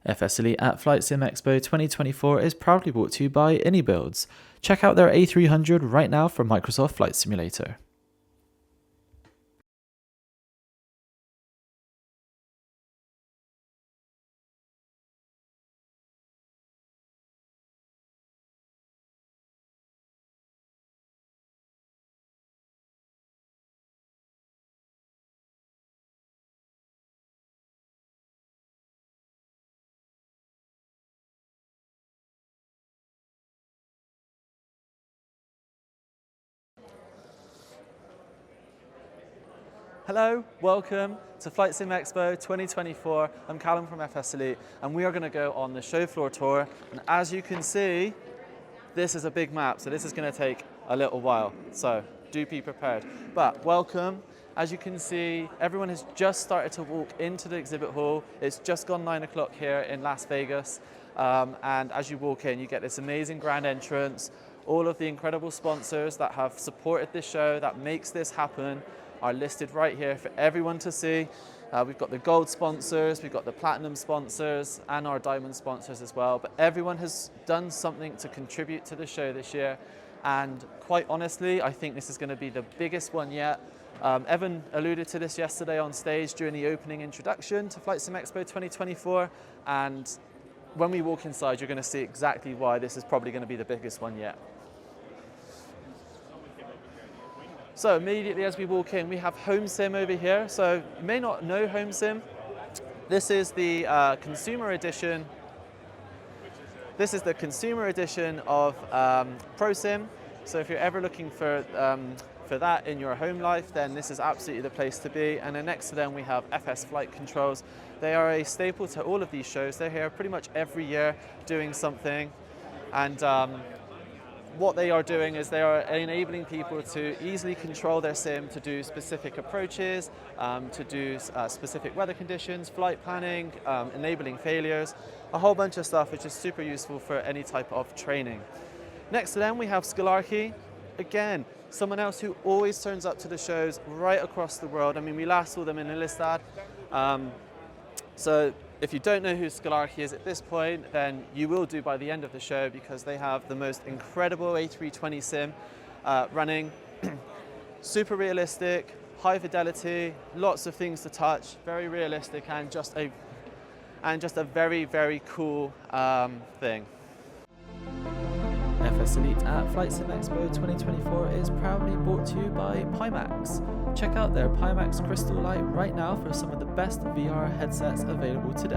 FS Elite at FlightSimExpo 2024 is proudly brought to you by AnyBuilds. Check out their A300 right now from Microsoft Flight Simulator. Hello, welcome to FlightSimExpo 2024. I'm Callum from FS Elite, and we are going to go on the show floor tour. And as you can see, this is a big map, so this is going to take a little while. So do be prepared. But welcome. As you can see, everyone has just started to walk into the exhibit hall. It's just gone 9 o'clock here in Las Vegas. And as you walk in, you get this amazing grand entrance. All of the incredible sponsors that have supported this show, that makes this happen, are listed right here for everyone to see. We've got the gold sponsors, we've got the platinum sponsors, and our diamond sponsors as well. But everyone has done something to contribute to the show this year. And quite honestly, I think this is going to be the biggest one yet. Evan alluded to this yesterday on stage during the opening introduction to FlightSimExpo 2024. And when we walk inside, you're going to see exactly why this is probably going to be the biggest one yet. So immediately as we walk in, we have HomeSim over here. So you may not know HomeSim. This is the consumer edition. This is the consumer edition of ProSim. So if you're ever looking for that in your home life, then this is absolutely the place to be. And then next to them, we have FS Flight Controls. They are a staple to all of these shows. They're here pretty much every year doing something. And what they are doing is they are enabling people to easily control their sim to do specific approaches, to do specific weather conditions, flight planning, enabling failures, a whole bunch of stuff which is super useful for any type of training. Next to them we have Scholarchy. Again, someone else who always turns up to the shows right across the world. I mean, we last saw them in Ilestad. So if you don't know who Scholarchy is at this point, then you will do by the end of the show, because they have the most incredible A320 sim running. Super realistic, high fidelity, lots of things to touch, very realistic, and just a very, very cool thing. FS Elite at FlightSimExpo 2024 is proudly brought to you by Pimax. Check out their Pimax Crystal Light right now for some of the best VR headsets available today.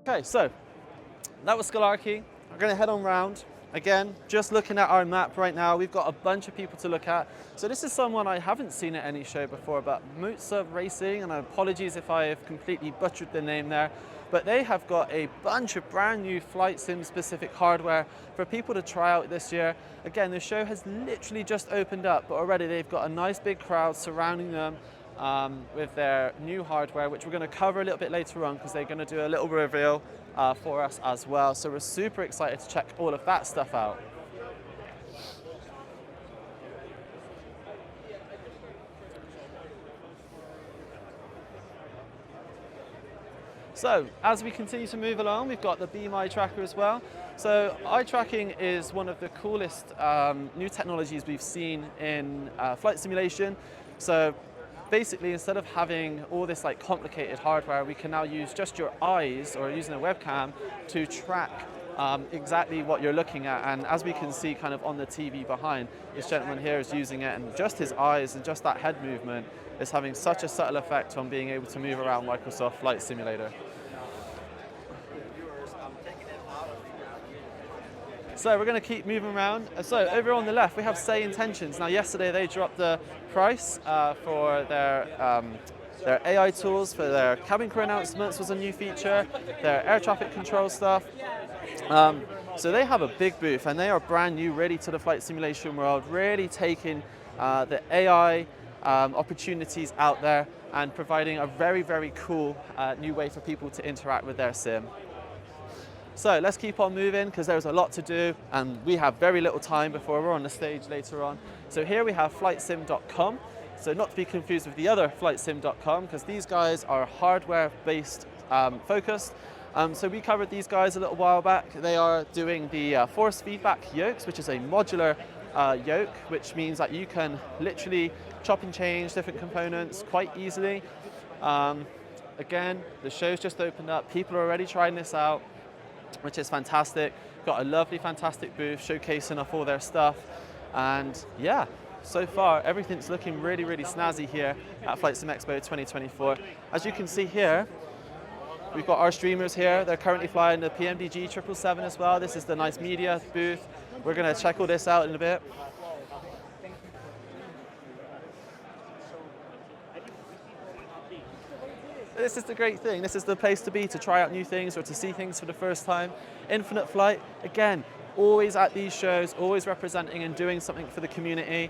Okay, so that was Scholarchy. We're going to head on round. Again, just looking at our map right now, we've got a bunch of people to look at. So this is someone I haven't seen at any show before, but Mutsa Racing, and apologies if I have completely butchered the name there, but they have got a bunch of brand new flight sim specific hardware for people to try out this year. Again, the show has literally just opened up, but already they've got a nice big crowd surrounding them with their new hardware, which we're going to cover a little bit later on, because they're going to do a little reveal for us as well. So we're super excited to check all of that stuff out. So as we continue to move along, we've got the Beam Eye Tracker as well. So eye tracking is one of the coolest new technologies we've seen in flight simulation. So basically, instead of having all this like complicated hardware, we can now use just your eyes, or using a webcam, to track exactly what you're looking at. And as we can see kind of on the TV behind, this gentleman here is using it, and just his eyes and just that head movement is having such a subtle effect on being able to move around Microsoft Flight Simulator. So we're going to keep moving around. So over on the left, we have Say Intentions. Now yesterday they dropped the price for their AI tools, for their cabin crew announcements was a new feature, their air traffic control stuff. So they have a big booth, and they are brand new, ready to the flight simulation world, really taking the AI opportunities out there and providing a very, very cool new way for people to interact with their sim. So let's keep on moving because there's a lot to do and we have very little time before we're on the stage later on. So here we have FlightSim.com. So not to be confused with the other FlightSim.com because these guys are hardware-based focused. So we covered these guys a little while back. They are doing the force feedback yokes, which is a modular yoke, which means that you can literally chop and change different components quite easily. Again, the show's just opened up. People are already trying this out, which is fantastic. Got a lovely, fantastic booth showcasing off all their stuff. And yeah, so far, everything's looking really, really snazzy here at FlightSimExpo 2024. As you can see here, we've got our streamers here. They're currently flying the PMDG 777 as well. This is the nice media booth. We're gonna check all this out in a bit. This is the great thing. This is the place to be to try out new things or to see things for the first time. Infinite Flight, again, always at these shows, always representing and doing something for the community.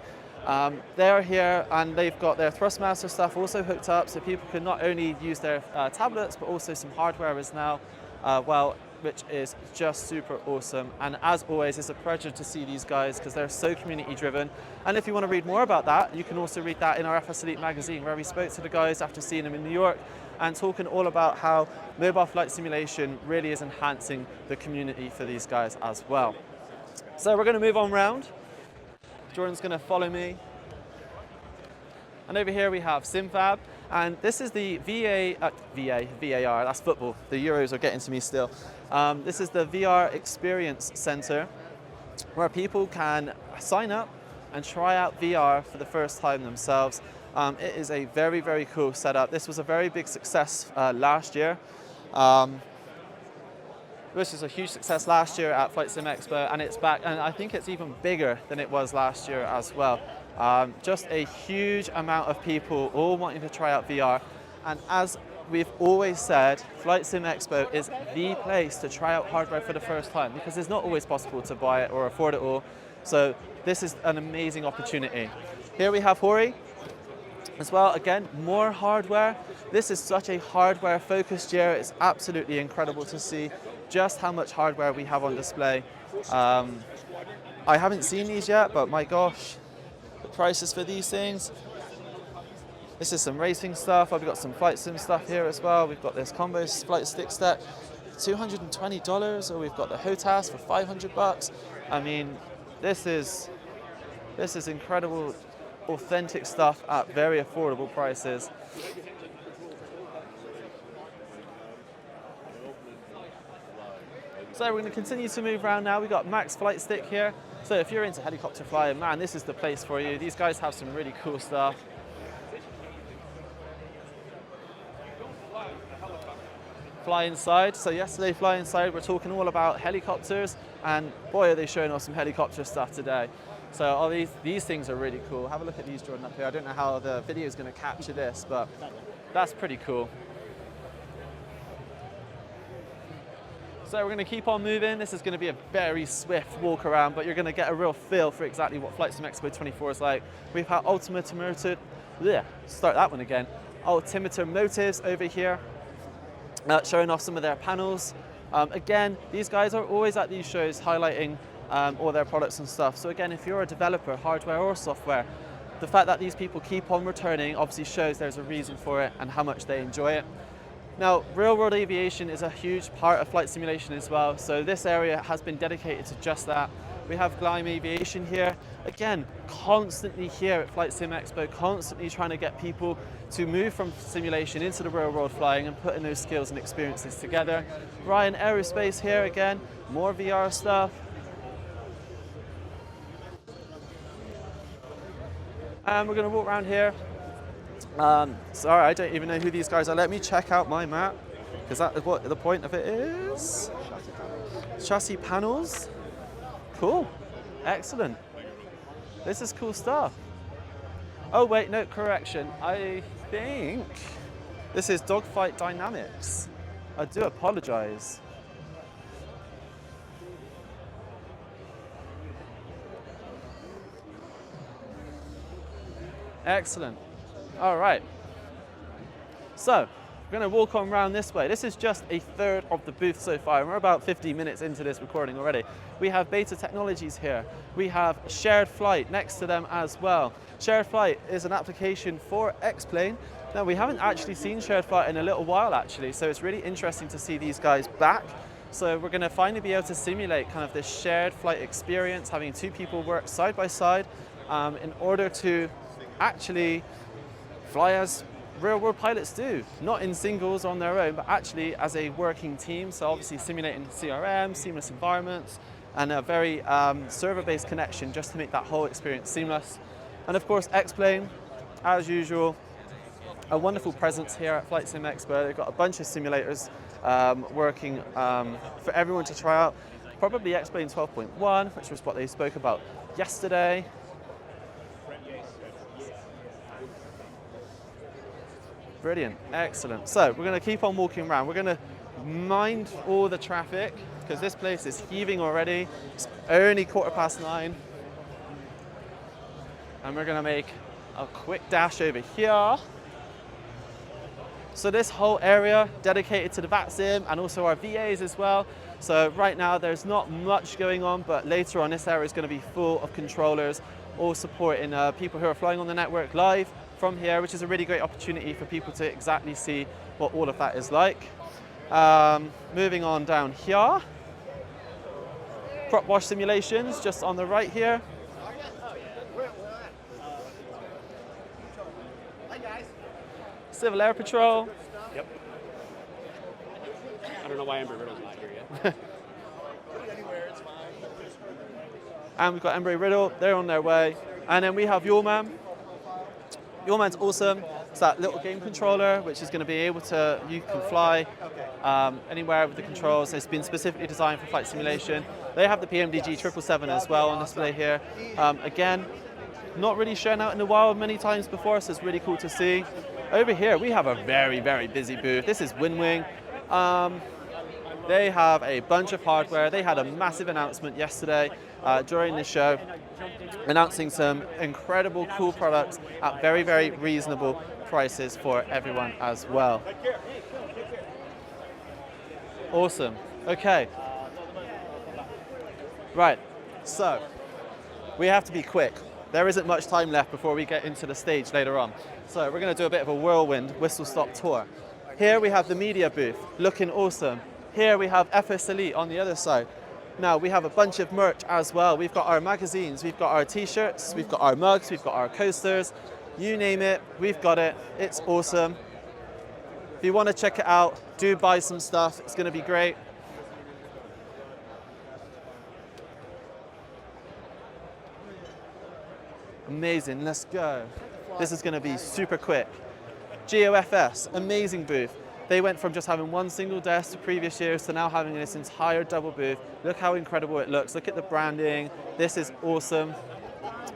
They're here and they've got their Thrustmaster stuff also hooked up so people can not only use their tablets but also some hardware as now, which is just super awesome. And as always, it's a pleasure to see these guys because they're so community driven. And if you want to read more about that, you can also read that in our FS Elite magazine where we spoke to the guys after seeing them in New York and talking all about how mobile flight simulation really is enhancing the community for these guys as well. So we're going to move on round. Jordan's going to follow me. And over here we have SimFab, and this is the VAR, that's football. The Euros are getting to me still. This is the VR Experience Center, where people can sign up and try out VR for the first time themselves. It is a very, very cool setup. This was a very big success last year. This was a huge success last year at FlightSimExpo, and it's back, and I think it's even bigger than it was last year as well. Just a huge amount of people all wanting to try out VR, and as we've always said, FlightSimExpo is the place to try out hardware for the first time because it's not always possible to buy it or afford it all. So this is an amazing opportunity. Here we have Hori as well. Again, more hardware. This is such a hardware focused year. It's absolutely incredible to see just how much hardware we have on display. I haven't seen these yet, but my gosh, the prices for these things. This is some racing stuff. We've got some flight sim stuff here as well. We've got this combo flight stick set, $220, or we've got the HOTAS for $500. I mean, this is incredible, authentic stuff at very affordable prices. So we're going to continue to move around now. We've got Max Flight Stick here. So if you're into helicopter flying, man, this is the place for you. These guys have some really cool stuff. Fly Inside. So yesterday, Fly Inside, we're talking all about helicopters, and boy, are they showing us some helicopter stuff today. So all these things are really cool. Have a look at these, Jordan, up here. I don't know how the video is going to capture this, but that's pretty cool. So we're going to keep on moving. This is going to be a very swift walk around, but you're going to get a real feel for exactly what FlightSimExpo 24 is like. We've had altimeter motives over here, showing off some of their panels. Again, these guys are always at these shows highlighting all their products and stuff. So again, if you're a developer, hardware or software, the fact that these people keep on returning obviously shows there's a reason for it and how much they enjoy it. Now, real-world aviation is a huge part of flight simulation as well, so this area has been dedicated to just that. We have Gleim Aviation here, again, constantly here at FlightSimExpo, constantly trying to get people to move from simulation into the real-world flying and putting those skills and experiences together. Ryan Aerospace here again, more VR stuff. And we're going to walk around here. Sorry, I don't even know who these guys are. Let me check out my map, because that is what the point of it is. Chassis panels. Cool. Excellent. This is cool stuff. Oh wait, no, correction. I think this is Dogfight Dynamics. I do apologize. Excellent. All right. So we're going to walk on around this way. This is just a third of the booth so far, and we're about 50 minutes into this recording already. We have Beta Technologies here. We have Shared Flight next to them as well. Shared Flight is an application for X-Plane. Now, we haven't actually seen Shared Flight in a little while, actually, so it's really interesting to see these guys back. So we're going to finally be able to simulate kind of this shared flight experience, having two people work side by side in order to actually fly as real-world pilots do, not in singles on their own, but actually as a working team. So obviously simulating CRM, seamless environments, and a very server-based connection just to make that whole experience seamless. And of course, X-Plane, as usual, a wonderful presence here at FlightSimExpo. They've got a bunch of simulators working for everyone to try out. Probably X-Plane 12.1, which was what they spoke about yesterday. Brilliant, excellent. So we're going to keep on walking around. We're going to mind all the traffic because this place is heaving already. It's only 9:15. And we're going to make a quick dash over here. So this whole area dedicated to the VATSIM and also our VAs as well. So right now there's not much going on, but later on this area is going to be full of controllers, all supporting people who are flying on the network live from here, which is a really great opportunity for people to exactly see what all of that is like. Moving on down here, prop wash simulations just on the right here. Civil Air Patrol. Yep. I don't know why Embry-Riddle's not here yet. And we've got Embry-Riddle, they're on their way. And then we have Yourman. Yourman's awesome. It's that little game controller, which is going to be able to, you can fly anywhere with the controls. It's been specifically designed for flight simulation. They have the PMDG 777 as well on display here. Again, not really shown out in the wild many times before, so it's really cool to see. Over here, we have a very, very busy booth. This is WinWing. They have a bunch of hardware. They had a massive announcement yesterday during the show, announcing some incredible, cool products at very, very reasonable prices for everyone as well. Awesome. Okay. Right. So, we have to be quick. There isn't much time left before we get into the stage later on. So we're going to do a bit of a whirlwind whistle-stop tour. Here we have the media booth, looking awesome. Here we have FS Elite on the other side. Now we have a bunch of merch as well. We've got our magazines, we've got our t-shirts, we've got our mugs, we've got our coasters. You name it, we've got it. It's awesome. If you want to check it out, do buy some stuff. It's going to be great. Amazing, let's go. This is going to be super quick. GOFS, amazing booth. They went from just having one single desk to previous years to now having this entire double booth. Look how incredible it looks. Look at the branding. This is awesome.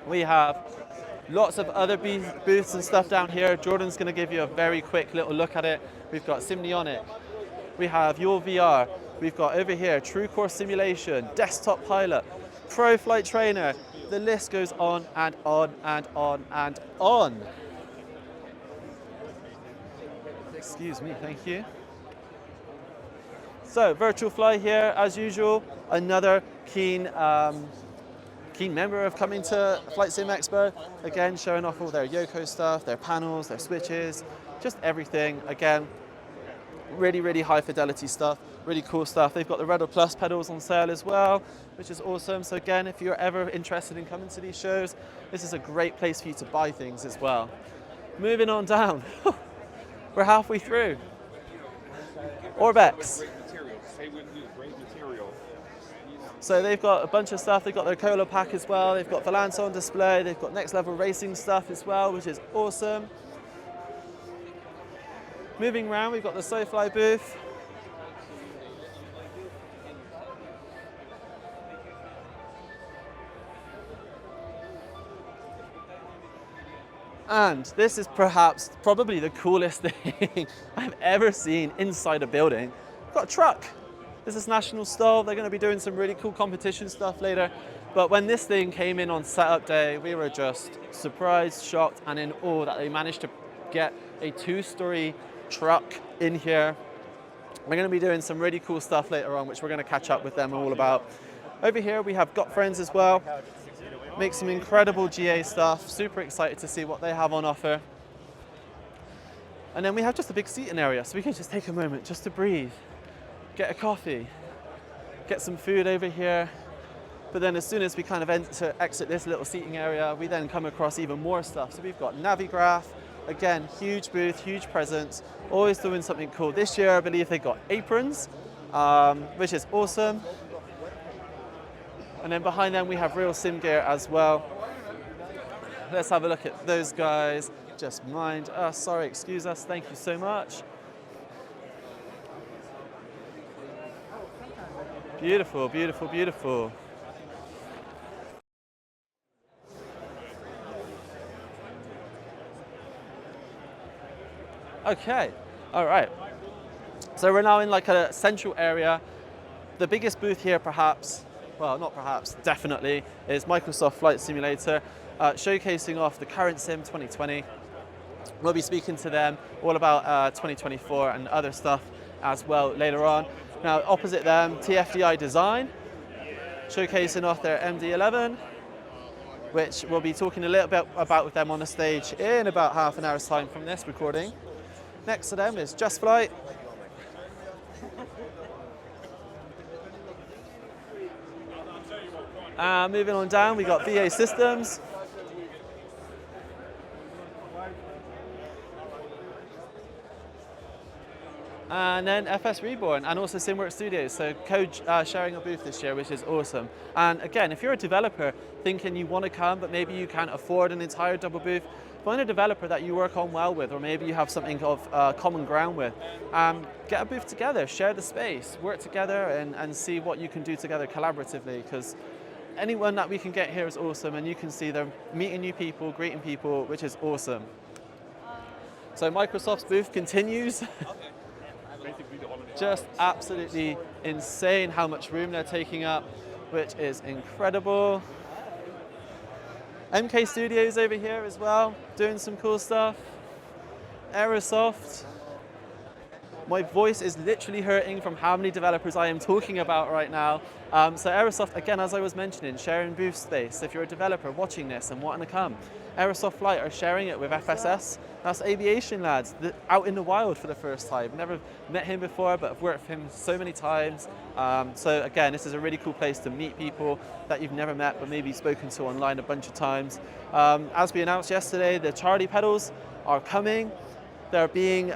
We have lots of other booths and stuff down here. Jordan's going to give you a very quick little look at it. We've got Simnionic. We have Your VR. We've got over here True Course Simulation, Desktop Pilot, Pro Flight Trainer. The list goes on and on and on and on. Excuse me, thank you. So, Virtual Fly here, as usual, another keen member of coming to FlightSimExpo. Again, showing off all their Yoko stuff, their panels, their switches, just everything. Again, really, really high fidelity stuff, really cool stuff. They've got the Red Plus pedals on sale as well, which is awesome. So again, if you're ever interested in coming to these shows, this is a great place for you to buy things as well. Moving on down. We're halfway through. Orbex. So they've got a bunch of stuff. They've got their Cola pack as well. They've got Valance on display. They've got next level racing stuff as well, which is awesome. Moving around, we've got the SoFly booth. And this is probably the coolest thing I've ever seen inside a building. We've got a truck. This is National Stove. They're going to be doing some really cool competition stuff later. But when this thing came in on setup day, we were just surprised, shocked, and in awe that they managed to get a 2-story truck in here. We're going to be doing some really cool stuff later on, which we're going to catch up with them all about. Over here we have Got Friends as well. Make some incredible GA stuff. Super excited to see what they have on offer. And then we have just a big seating area, so we can just take a moment just to breathe, get a coffee, get some food over here. But then as soon as we kind of exit this little seating area, we then come across even more stuff. So we've got Navigraph. Again, huge booth, huge presence, always doing something cool. This year, I believe they got aprons, which is awesome. And then behind them, we have real sim gear as well. Let's have a look at those guys. Just mind us, sorry, excuse us, thank you so much. Beautiful, beautiful, beautiful. Okay, all right. So we're now in like a central area. The biggest booth here perhaps, well not perhaps, definitely, is Microsoft Flight Simulator, showcasing off the current sim 2020. We'll be speaking to them all about 2024 and other stuff as well later on. Now opposite them, TFDI Design, showcasing off their MD-11, which we'll be talking a little bit about with them on the stage in about half an hour's time from this recording. Next to them is Just Flight. Moving on down, we got VA Systems. And then FS Reborn, and also SimWorks Studios, so sharing a booth this year, which is awesome. And again, if you're a developer thinking you want to come, but maybe you can't afford an entire double booth, find a developer that you work on well with, or maybe you have something of common ground with. Get a booth together, share the space, work together, and see what you can do together collaboratively, because anyone that we can get here is awesome, and you can see them meeting new people, greeting people, which is awesome. So Microsoft's booth continues. Just absolutely insane how much room they're taking up, which is incredible. MK Studios over here as well, doing some cool stuff. Aerosoft. My voice is literally hurting from how many developers I am talking about right now. So Aerosoft, again, as I was mentioning, sharing booth space. If you're a developer watching this and wanting to come, Aerosoft Flight are sharing it with FSS. That's aviation lads out in the wild for the first time. Never met him before, but I've worked with him so many times. So again, this is a really cool place to meet people that you've never met, but maybe spoken to online a bunch of times. As we announced yesterday, the Charlie pedals are coming. They're being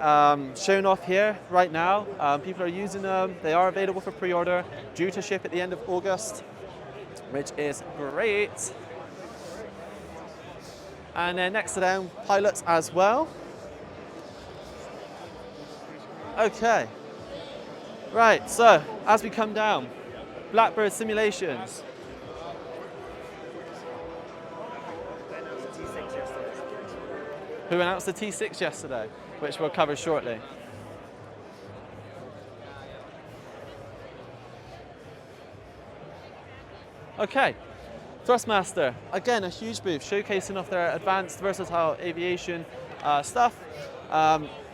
shown off here right now. People are using them. They are available for pre-order, due to ship at the end of August, which is great. And then next to them, pilots as well. Okay. Right, so as we come down, Blackbird Simulations. Who announced the T6 yesterday, which we'll cover shortly. Okay, Thrustmaster, again a huge booth, showcasing off their advanced versatile aviation stuff.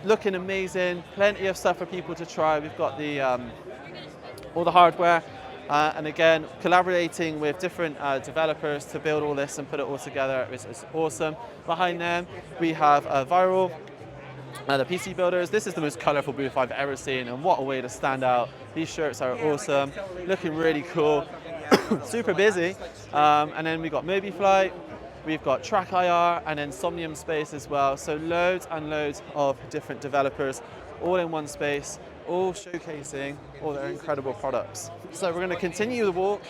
Looking amazing, plenty of stuff for people to try. We've got the all the hardware, and again collaborating with different developers to build all this and put it all together. It's awesome. Behind them we have Viral, the PC builders. This is the most colorful booth I've ever seen, and what a way to stand out. These shirts are awesome, looking really cool. Super busy. And then we've got MobiFlight, we've got Track IR, and then Somnium Space as well. So loads and loads of different developers all in one space, all showcasing all their incredible products. So we're going to continue the walk.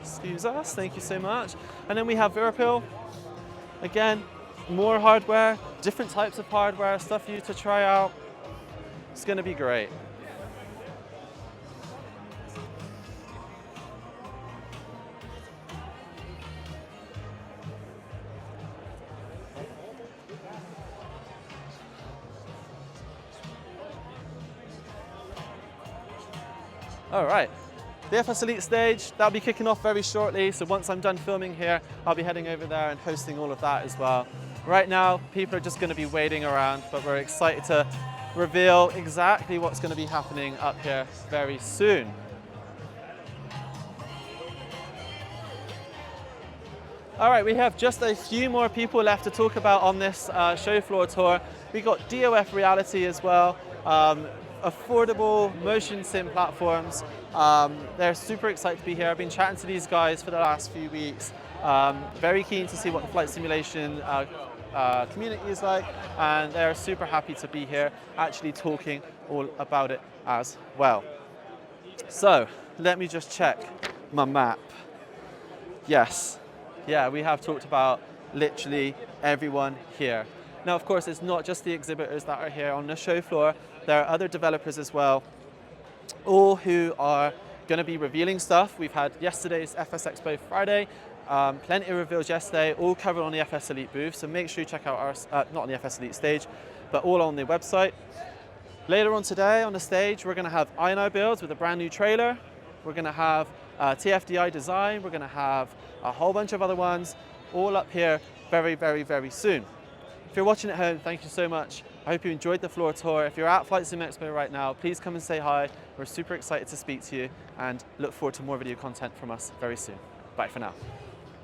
Excuse us, thank you so much. And then we have Virpil. Again, more hardware, different types of hardware, stuff for you to try out. It's going to be great. All right, The FS Elite stage, that'll be kicking off very shortly. So once I'm done filming here, I'll be heading over there and hosting all of that as well. Right now, people are just going to be waiting around, but we're excited to reveal exactly what's going to be happening up here very soon. All right, we have just a few more people left to talk about on this show floor tour. We got DOF Reality as well, affordable motion sim platforms. They're super excited to be here. I've been chatting to these guys for the last few weeks. Very keen to see what the flight simulation community is like, and they're super happy to be here, actually talking all about it as well. So let me just check my map. Yes, yeah, we have talked about literally everyone here. Now, of course, it's not just the exhibitors that are here on the show floor. There are other developers as well, all who are going to be revealing stuff. We've had yesterday's FS Expo Friday, plenty of reveals yesterday, all covered on the FS Elite booth. So make sure you check out our, not on the FS Elite stage, but all on the website. Later on today on the stage, we're going to have INI builds with a brand new trailer. We're going to have TFDI design. We're going to have a whole bunch of other ones all up here very, very, very soon. If you're watching at home, thank you so much. I hope you enjoyed the floor tour. If you're at FlightSimExpo right now, please come and say hi. We're super excited to speak to you and look forward to more video content from us very soon. Bye for now.